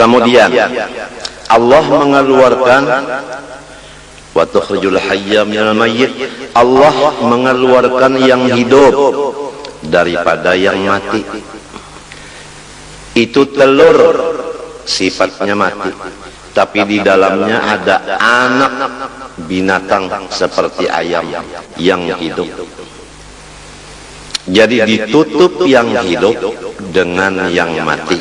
Kemudian Allah mengeluarkan wa tukhrijul hayya minal mayyit, Allah mengeluarkan yang hidup daripada yang mati. Itu telur sifatnya mati, tapi di dalamnya ada anak binatang seperti ayam yang hidup. Jadi ditutup yang hidup dengan yang mati.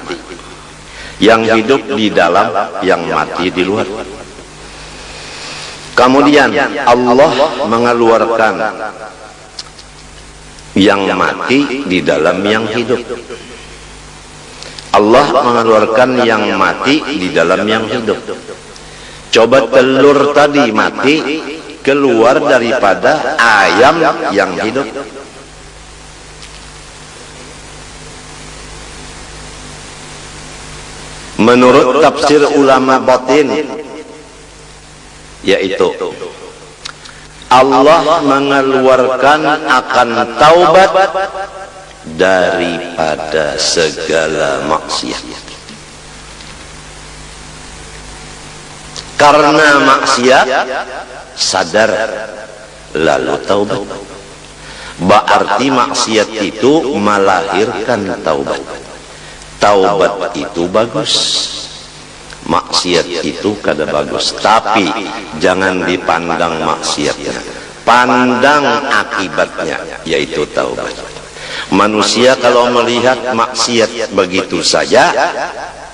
Yang hidup di dalam, yang mati di luar. Kemudian Allah mengeluarkan yang mati di dalam yang hidup. Allah mengeluarkan yang mati di dalam yang hidup. Coba telur tadi mati keluar daripada ayam yang hidup. Menurut tafsir ulama batin, yaitu Allah mengeluarkan akan taubat daripada segala maksiat. Karena maksiat sadar lalu taubat. Berarti maksiat itu melahirkan taubat. Taubat itu bagus, maksiat itu kada bagus. Tapi jangan dipandang maksiatnya, pandang akibatnya, yaitu taubat. Manusia kalau melihat maksiat begitu saja,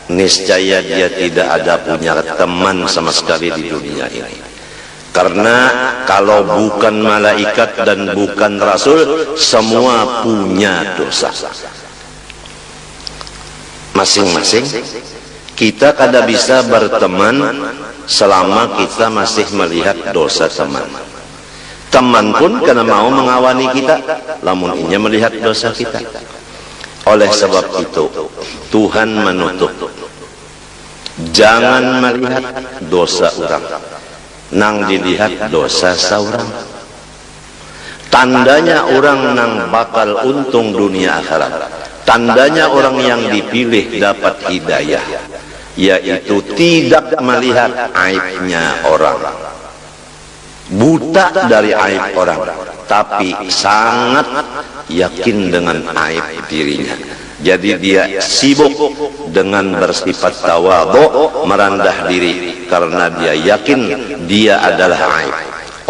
niscaya dia tidak ada punya teman sama sekali di dunia ini. Karena kalau bukan malaikat dan bukan rasul, semua punya dosa. Masing-masing kita kada bisa berteman selama kita masih melihat dosa teman. Teman pun kada mau mengawani kita lamun inya melihat dosa kita. Oleh sebab itu Tuhan menutup, jangan melihat dosa orang, nang dilihat dosa saurang. Tandanya orang nang bakal untung dunia akhirat, tandanya orang yang dipilih dapat hidayah, yaitu tidak melihat aibnya orang, buta dari aib orang, tapi sangat yakin dengan aib dirinya. Jadi dia sibuk dengan bersifat tawadhu, merendah diri, karena dia yakin dia adalah aib,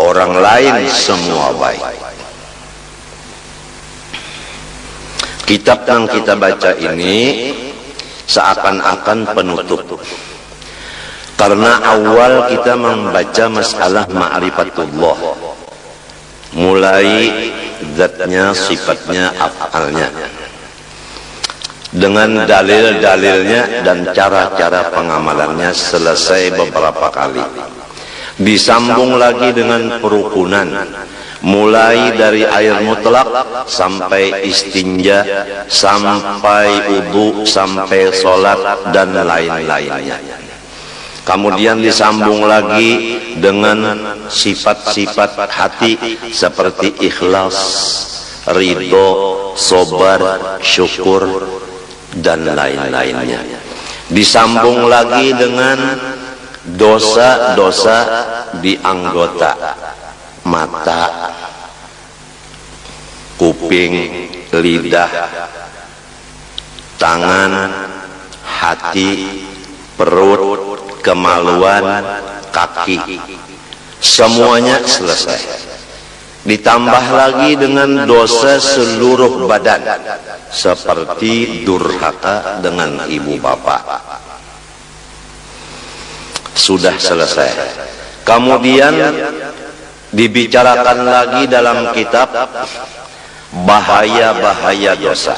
orang lain semua baik. Kitab yang kita baca ini seakan-akan penutup, karena awal kita membaca masalah ma'rifatullah, mulai zatnya, sifatnya, af'alnya, dengan dalil-dalilnya dan cara-cara pengamalannya selesai beberapa kali. Disambung lagi dengan perukunan, mulai dari air mutlak sampai istinja, sampai wudu, sampai sholat dan lain-lainnya. Kemudian disambung lagi dengan sifat-sifat hati seperti ikhlas, ridho, sabar, syukur dan lain-lainnya. Disambung lagi dengan dosa-dosa di anggota mata, kuping, lidah, tangan, hati, perut, kemaluan, kaki, semuanya selesai. Ditambah lagi dengan dosa seluruh badan, seperti durhaka dengan ibu bapak. Sudah selesai. Kemudian dibicarakan lagi dalam kitab bahaya-bahaya dosa.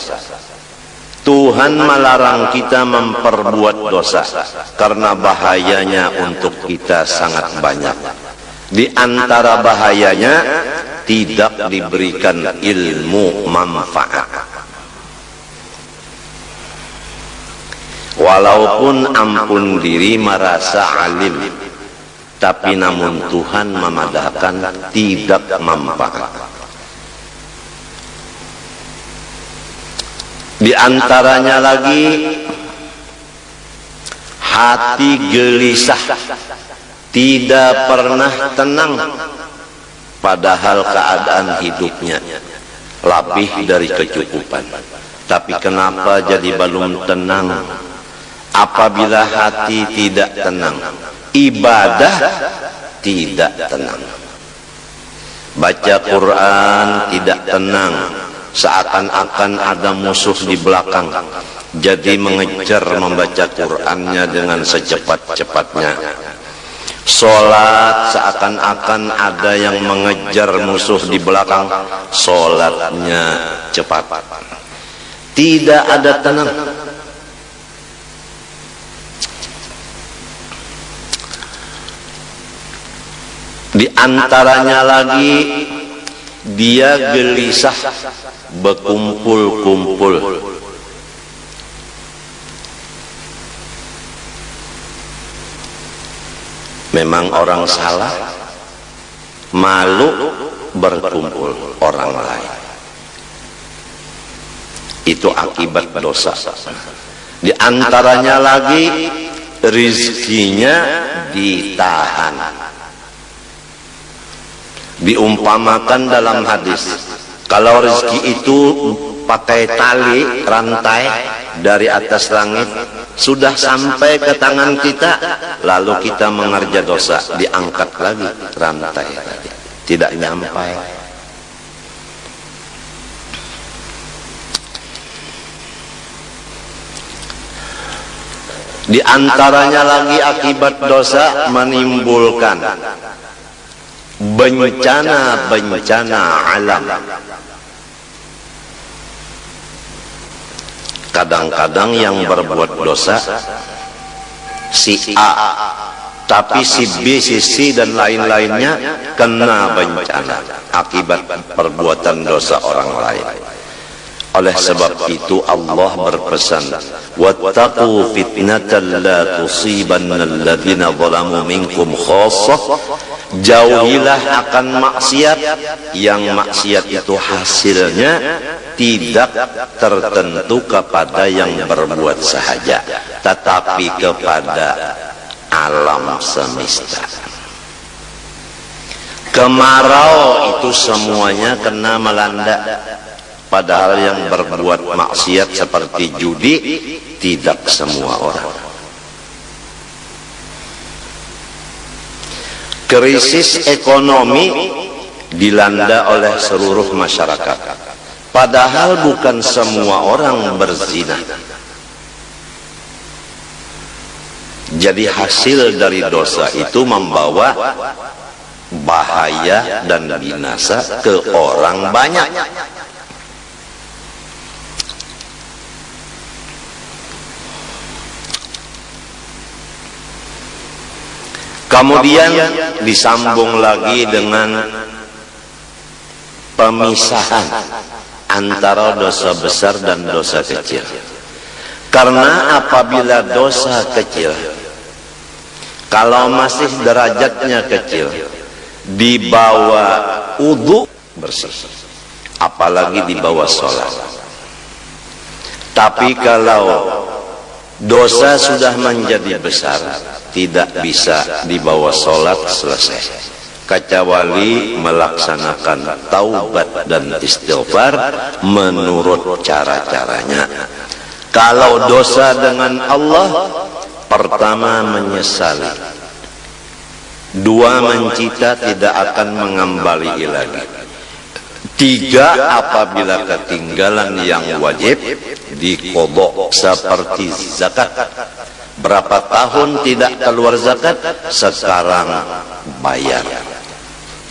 Tuhan melarang kita memperbuat dosa karena bahayanya untuk kita sangat banyak. Di antara bahayanya tidak diberikan ilmu manfaat. Walaupun ampun diri merasa alim, tapi namun Tuhan memadahkan tidak manfaat. Di antaranya lagi hati gelisah, tidak pernah tenang, padahal keadaan hidupnya lebih dari kecukupan. Tapi kenapa jadi belum tenang? Apabila hati tidak tenang, ibadah tidak tenang, baca Quran tidak tenang, seakan-akan ada musuh di belakang, jadi mengejar membaca Qurannya dengan secepat-cepatnya. Sholat seakan-akan ada yang mengejar musuh di belakang, sholatnya cepat, tidak ada tenang. Di antaranya lagi dia gelisah, berkumpul-kumpul. Memang orang salah, malu berkumpul orang lain. Itu akibat dosa. Di antaranya lagi rizkinya ditahan. Diumpamakan dalam hadis, kalau rezeki itu pakai tali rantai dari atas langit, sudah sampai ke tangan kita, lalu kita mengerja dosa, diangkat lagi rantai tadi, tidak nyampai. Di antaranya lagi akibat dosa menimbulkan bencana-bencana alam. Kadang-kadang yang berbuat dosa si A, tapi si B, si C dan lain-lainnya kena bencana akibat perbuatan dosa orang lain. Oleh sebab itu Allah berpesan, wattaqu fitnatan la tusibanna alladhina zalamu minkum khassah. Jauhilah akan maksiat, yang maksiat itu hasilnya tidak tertentu kepada yang berbuat sahaja, tetapi kepada alam semesta. Kemarau itu semuanya kena melanda, padahal yang berbuat maksiat seperti judi tidak semua orang. Krisis ekonomi dilanda oleh seluruh masyarakat, padahal bukan semua orang berzina. Jadi hasil dari dosa itu membawa bahaya dan binasa ke orang banyak. Kemudian disambung lagi dengan pemisahan antara dosa besar dan dosa kecil. Karena apabila dosa kecil, kalau masih derajatnya kecil, di bawah wudu bersih, apalagi di bawah sholat. Tapi kalau dosa sudah menjadi besar, tidak bisa dibawa sholat selesai, kecuali melaksanakan taubat dan istighfar menurut cara-caranya. Kalau dosa dengan Allah, pertama menyesali, dua mencita tidak akan mengembali lagi, tiga apabila ketinggalan yang wajib diqodok seperti zakat. Berapa tahun tidak keluar zakat, sekarang bayar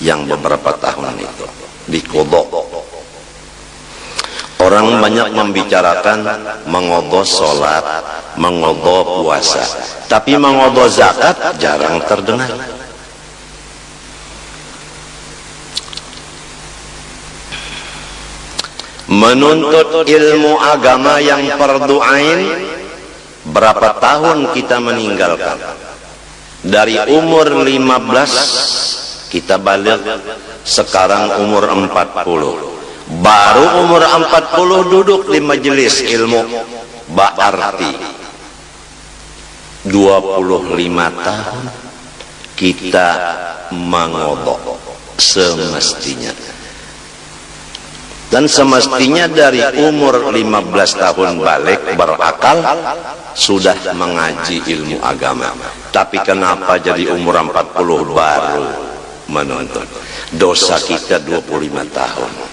yang beberapa tahun itu diqodok. Orang banyak membicarakan mengodok sholat, mengodok puasa, tapi mengodok zakat jarang terdengar. Menuntut ilmu agama yang fardu ain, berapa tahun kita meninggalkan? Dari umur 15 kita balik, sekarang umur 40. Baru umur 40 duduk di majelis ilmu, berarti 25 tahun kita mengodok semestinya. Dan semestinya dari umur 15 tahun balik berakal sudah mengaji ilmu agama. Tapi kenapa jadi umur 40 baru menuntut? Dosa kita 25 tahun.